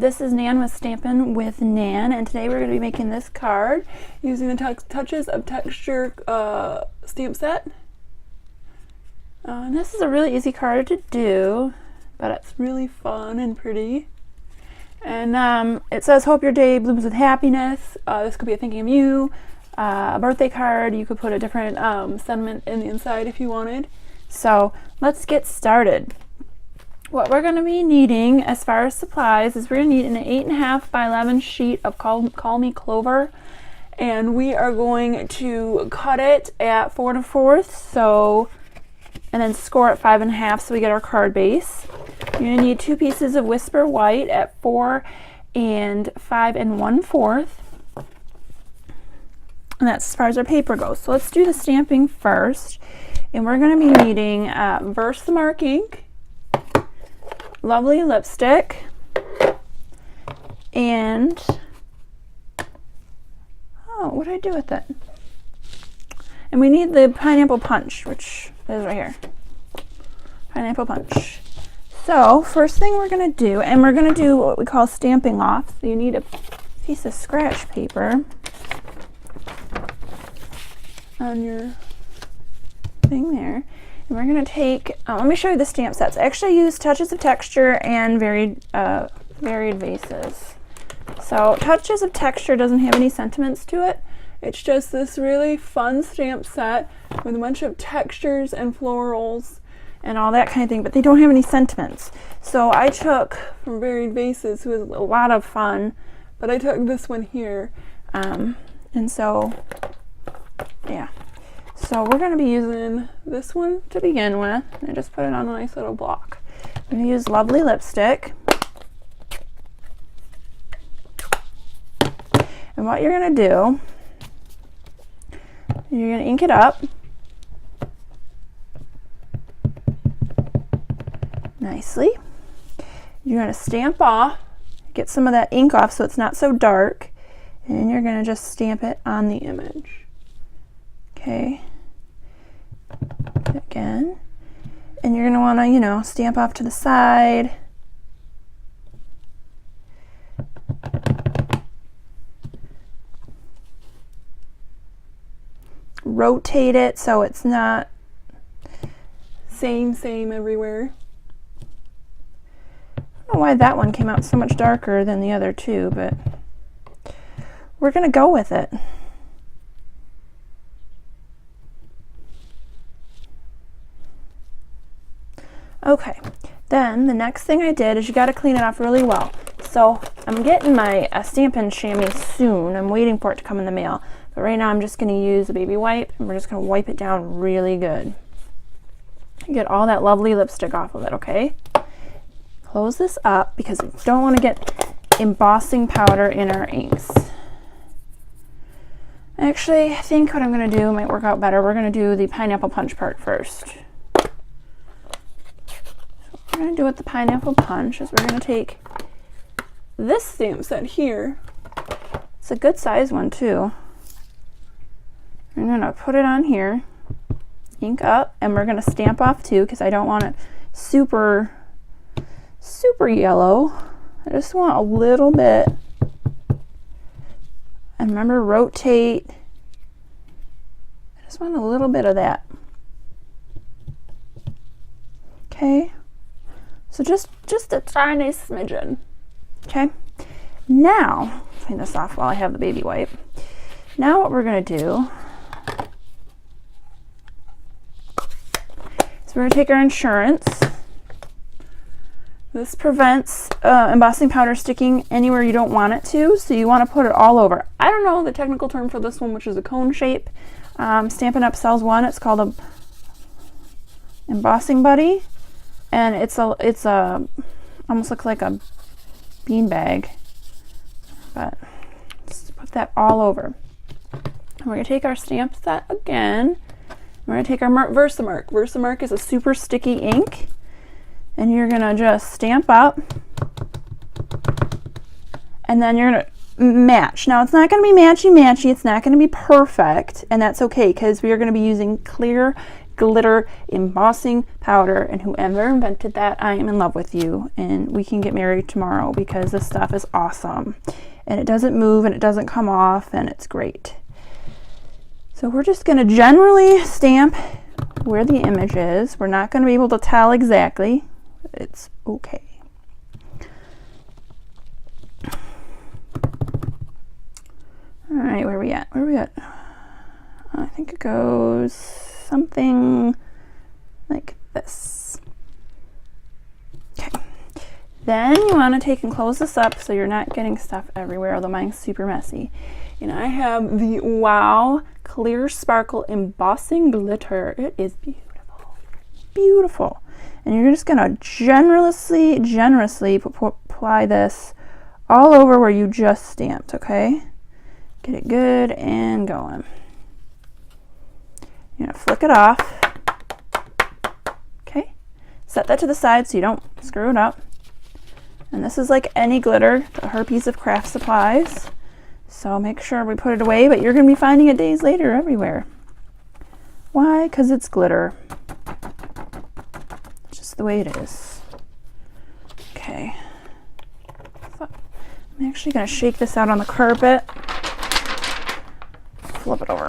This is Nan with Stampin' with Nan, and today we're going to be making this card using the Touches of Texture stamp set. And this is a really easy card to do, but it's really fun and pretty. And it says, "Hope your day blooms with happiness." This could be a thinking of you, a birthday card. You could put a different sentiment in the inside if you wanted. So let's get started. What we're going to be needing as far as supplies is we're going to need an 8.5 by 11 sheet of Call Me Clover, and we are going to cut it at 4 1/4, and then score at 5 1/2 so we get our card base. You're going to need 2 pieces of Whisper White at 4 and 5 1/4, and that's as far as our paper goes. So let's do the stamping first, and we're going to be needing Versamark ink, lovely lipstick, and what did I do with it? And we need the pineapple punch, which is right here. Pineapple punch. So first thing we're going to do, and we're going to do what we call stamping off. So you need a piece of scratch paper on your thing there. And we're going to take, let me show you the stamp sets. I actually use Touches of Texture and Varied Vases. So Touches of Texture doesn't have any sentiments to it. It's just this really fun stamp set with a bunch of textures and florals and all that kind of thing, but they don't have any sentiments. So I took from Varied Vases, who was a lot of fun, but I took this one here. And so, yeah. So we're going to be using this one to begin with, and just put it on a nice little block. I'm going to use lovely lipstick. And what you're going to do, you're going to ink it up nicely. You're going to stamp off, get some of that ink off so it's not so dark, and you're going to just stamp it on the image. Okay. Again, and you're going to want to, stamp off to the side. Rotate it so it's not same everywhere. I don't know why that one came out so much darker than the other two, but we're going to go with it. Okay, then the next thing I did is you got to clean it off really well. So I'm getting my Stampin' Chamois soon. I'm waiting for it to come in the mail. But right now I'm just going to use a baby wipe, and we're just going to wipe it down really good. Get all that lovely lipstick off of it, okay? Close this up because we don't want to get embossing powder in our inks. Actually, I think what I'm going to do might work out better. We're going to do the pineapple punch part first. What we're going to do with the pineapple punch is we're going to take this stamp set here. It's a good size one too. I'm going to put it on here, ink up, and we're going to stamp off too because I don't want it super yellow. I just want a little bit. And remember, rotate. I just want a little bit of that. Okay. So just a tiny smidgen. Okay. Now, clean this off while I have the baby wipe. Now what we're going to do is we're going to take our insurance. This prevents embossing powder sticking anywhere you don't want it to, so you want to put it all over. I don't know the technical term for this one, which is a cone shape. Stampin' Up! Sells one. It's called a Embossing Buddy, and it's almost looks like a bean bag, but let's put that all over. And we're going to take our stamp set again. We're going to take our Versamark. Versamark is a super sticky ink. And you're going to just stamp up, and then you're going to match. Now it's not going to be matchy-matchy, it's not going to be perfect, and that's okay because we are going to be using clear glitter embossing powder, and whoever invented that, I am in love with you, and we can get married tomorrow because this stuff is awesome, and it doesn't move and it doesn't come off, and it's great. So we're just going to generally stamp where the image is. We're not going to be able to tell exactly. It's okay. All right, where are we at? Where are we at? I think it goes something like this. Okay. Then you want to take and close this up so you're not getting stuff everywhere, although mine's super messy. And I have the Wow Clear Sparkle Embossing Glitter. It is beautiful. Beautiful. And you're just going to generously apply this all over where you just stamped, okay? Get it good and going. You're going to flick it off. Okay. Set that to the side so you don't screw it up. And this is like any glitter, her piece of craft supplies. So make sure we put it away, but you're going to be finding it days later everywhere. Why? Because it's glitter. It's just the way it is. Okay. So I'm actually going to shake this out on the carpet. Flip it over.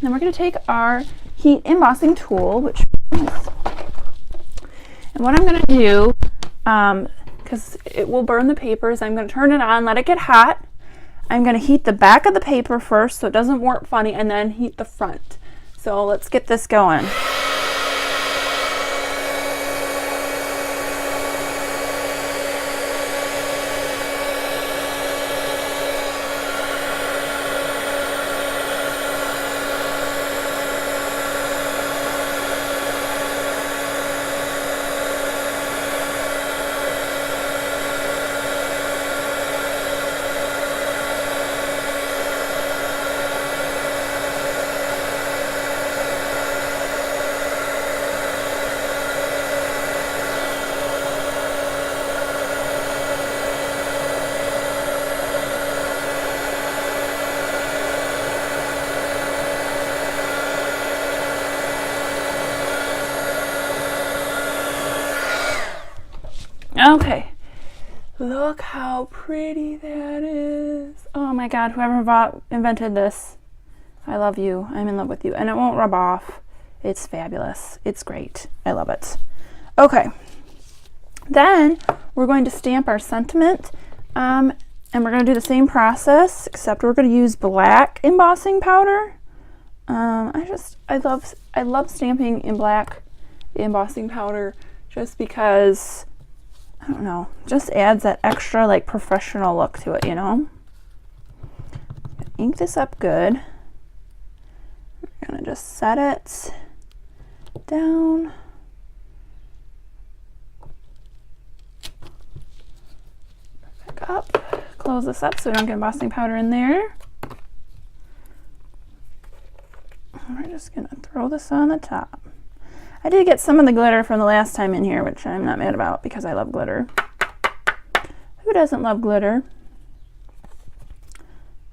Then we're going to take our heat embossing tool, which is, and what I'm going to do, because it will burn the papers, I'm going to turn it on, let it get hot. I'm going to heat the back of the paper first so it doesn't warp funny, and then heat the front. So let's get this going. Okay, look how pretty that is. Oh my God, whoever invented this, I love you. I'm in love with you. And it won't rub off. It's fabulous. It's great. I love it. Okay, then we're going to stamp our sentiment, and we're going to do the same process, except we're going to use black embossing powder. I love stamping in black embossing powder just because, I don't know, just adds that extra like professional look to it, you know? Ink this up good. We're gonna just set it down. Back up. Close this up so we don't get embossing powder in there. And we're just gonna throw this on the top. I did get some of the glitter from the last time in here, which I'm not mad about because I love glitter. Who doesn't love glitter?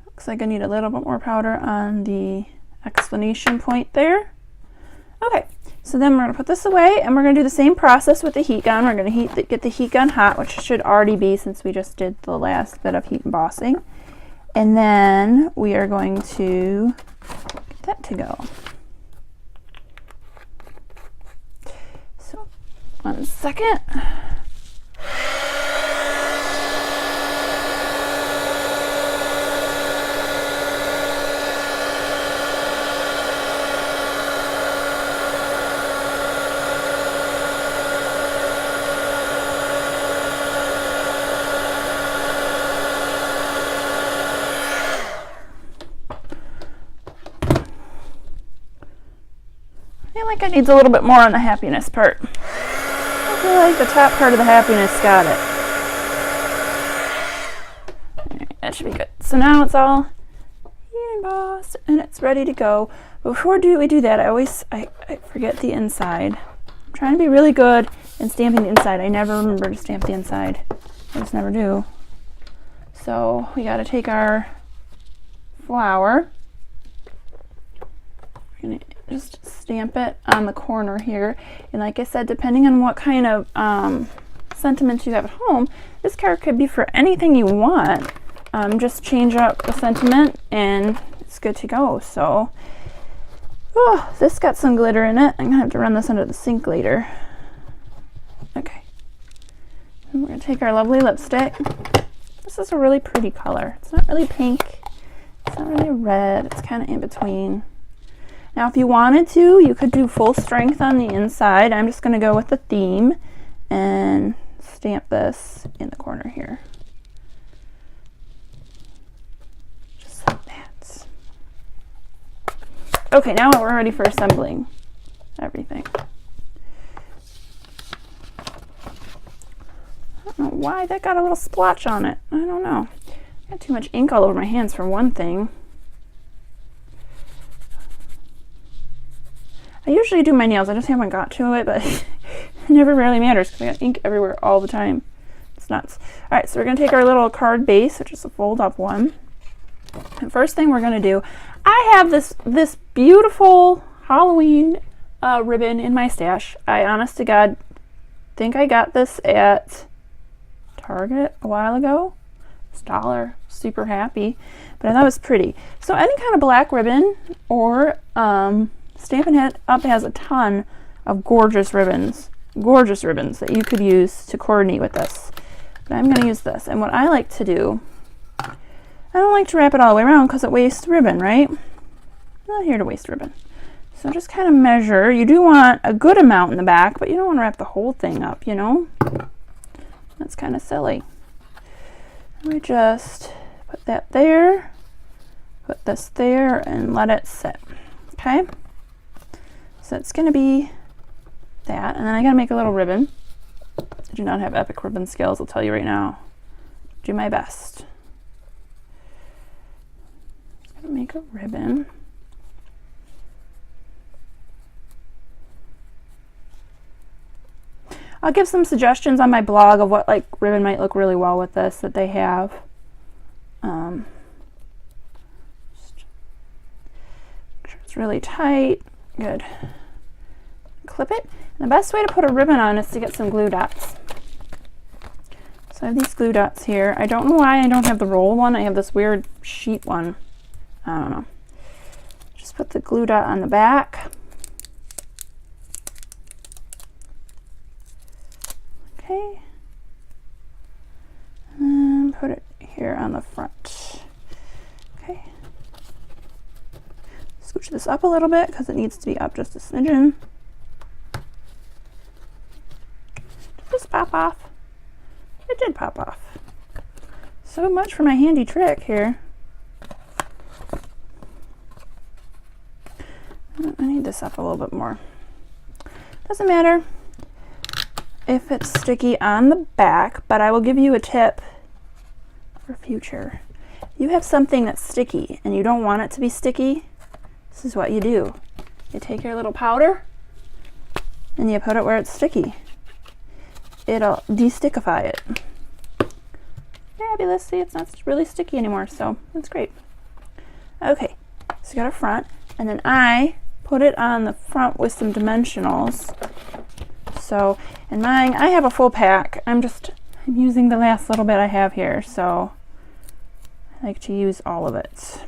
Looks like I need a little bit more powder on the explanation point there. Okay, so then we're going to put this away, and we're going to do the same process with the heat gun. We're going to get the heat gun hot, which should already be since we just did the last bit of heat embossing. And then we are going to get that to go. So, 1 second. I feel like it needs a little bit more on the happiness part. I feel like the top part of the happiness got it. Alright, that should be good. So now it's all embossed and it's ready to go. Before we do that, I forget the inside. I'm trying to be really good in stamping the inside. I never remember to stamp the inside. I just never do. So we got to take our flower. We're going to just stamp it on the corner here. And like I said, depending on what kind of sentiments you have at home, this card could be for anything you want. Just change up the sentiment and it's good to go. So, oh, this got some glitter in it. I'm gonna have to run this under the sink later. Okay. And we're gonna take our lovely lipstick. This is a really pretty color. It's not really pink. It's not really red. It's kind of in between. Now, if you wanted to, you could do full strength on the inside. I'm just gonna go with the theme and stamp this in the corner here. Just like that. Okay, now we're ready for assembling everything. I don't know why that got a little splotch on it. I don't know. I got too much ink all over my hands for one thing. I usually do my nails. I just haven't got to it, but it never really matters because I got ink everywhere all the time. It's nuts. All right, so we're going to take our little card base, which is a fold-up one. And first thing we're going to do, I have this beautiful Halloween ribbon in my stash. I honest to God think I got this at Target a while ago. It's $1. Super happy. But I thought it was pretty. So any kind of black ribbon or Stampin' Up! Has a ton of gorgeous ribbons that you could use to coordinate with this. But I'm going to use this. And what I like to do, I don't like to wrap it all the way around because it wastes ribbon, right? I'm not here to waste ribbon. So just kind of measure. You do want a good amount in the back, but you don't want to wrap the whole thing up, you know? That's kind of silly. We just put that there, put this there, and let it sit. Okay? So it's going to be that, and then I got to make a little ribbon. I do not have epic ribbon skills, I'll tell you right now. Do my best. I'm going to make a ribbon. I'll give some suggestions on my blog of what like ribbon might look really well with this that they have. Just make sure it's really tight. Good. Clip it. And the best way to put a ribbon on is to get some glue dots. So I have these glue dots here. I don't know why I don't have the roll one. I have this weird sheet one. I don't know. Just put the glue dot on the back. Okay. And put it here on the front. Okay. Scooch this up a little bit because it needs to be up just a smidgen. Did this pop off? It did pop off. So much for my handy trick here. I need this up a little bit more. Doesn't matter if it's sticky on the back, but I will give you a tip for future. If you have something that's sticky and you don't want it to be sticky, this is what you do. You take your little powder and you put it where it's sticky. It'll de-stickify it. Fabulous. See, it's not really sticky anymore, so that's great. Okay, so you got a front, and then I put it on the front with some dimensionals. So in mine, I have a full pack. I'm using the last little bit I have here, so I like to use all of it.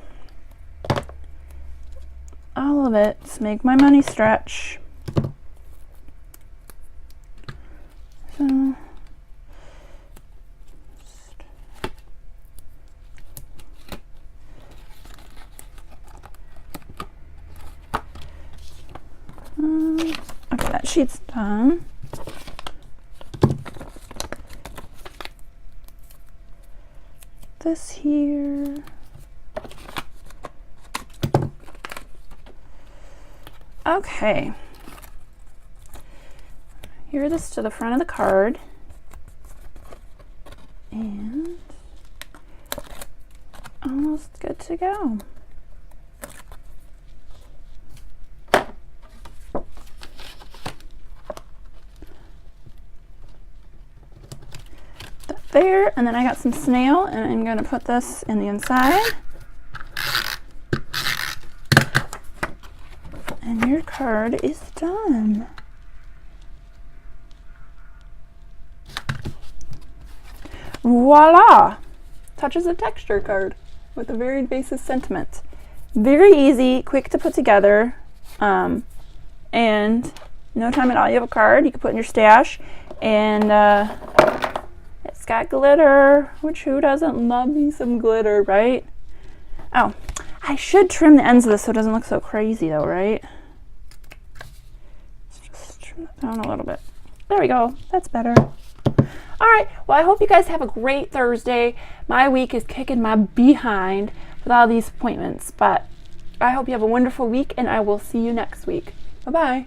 All of it to make my money stretch. So okay, that sheet's done. This here. Okay. Here this to the front of the card. And almost good to go. There, and then I got some snail, and I'm going to put this in the inside. And you're card is done. Voila! Touches of Texture card with a Varied Vases sentiment. Very easy, quick to put together, and no time at all. You have a card you can put in your stash, and it's got glitter, which who doesn't love me some glitter, right? Oh, I should trim the ends of this so it doesn't look so crazy though, right? Let's just trim that down a little bit. There we go, that's better. All right, well, I hope you guys have a great Thursday. My week is kicking my behind with all these appointments, but I hope you have a wonderful week, and I will see you next week. Bye-bye.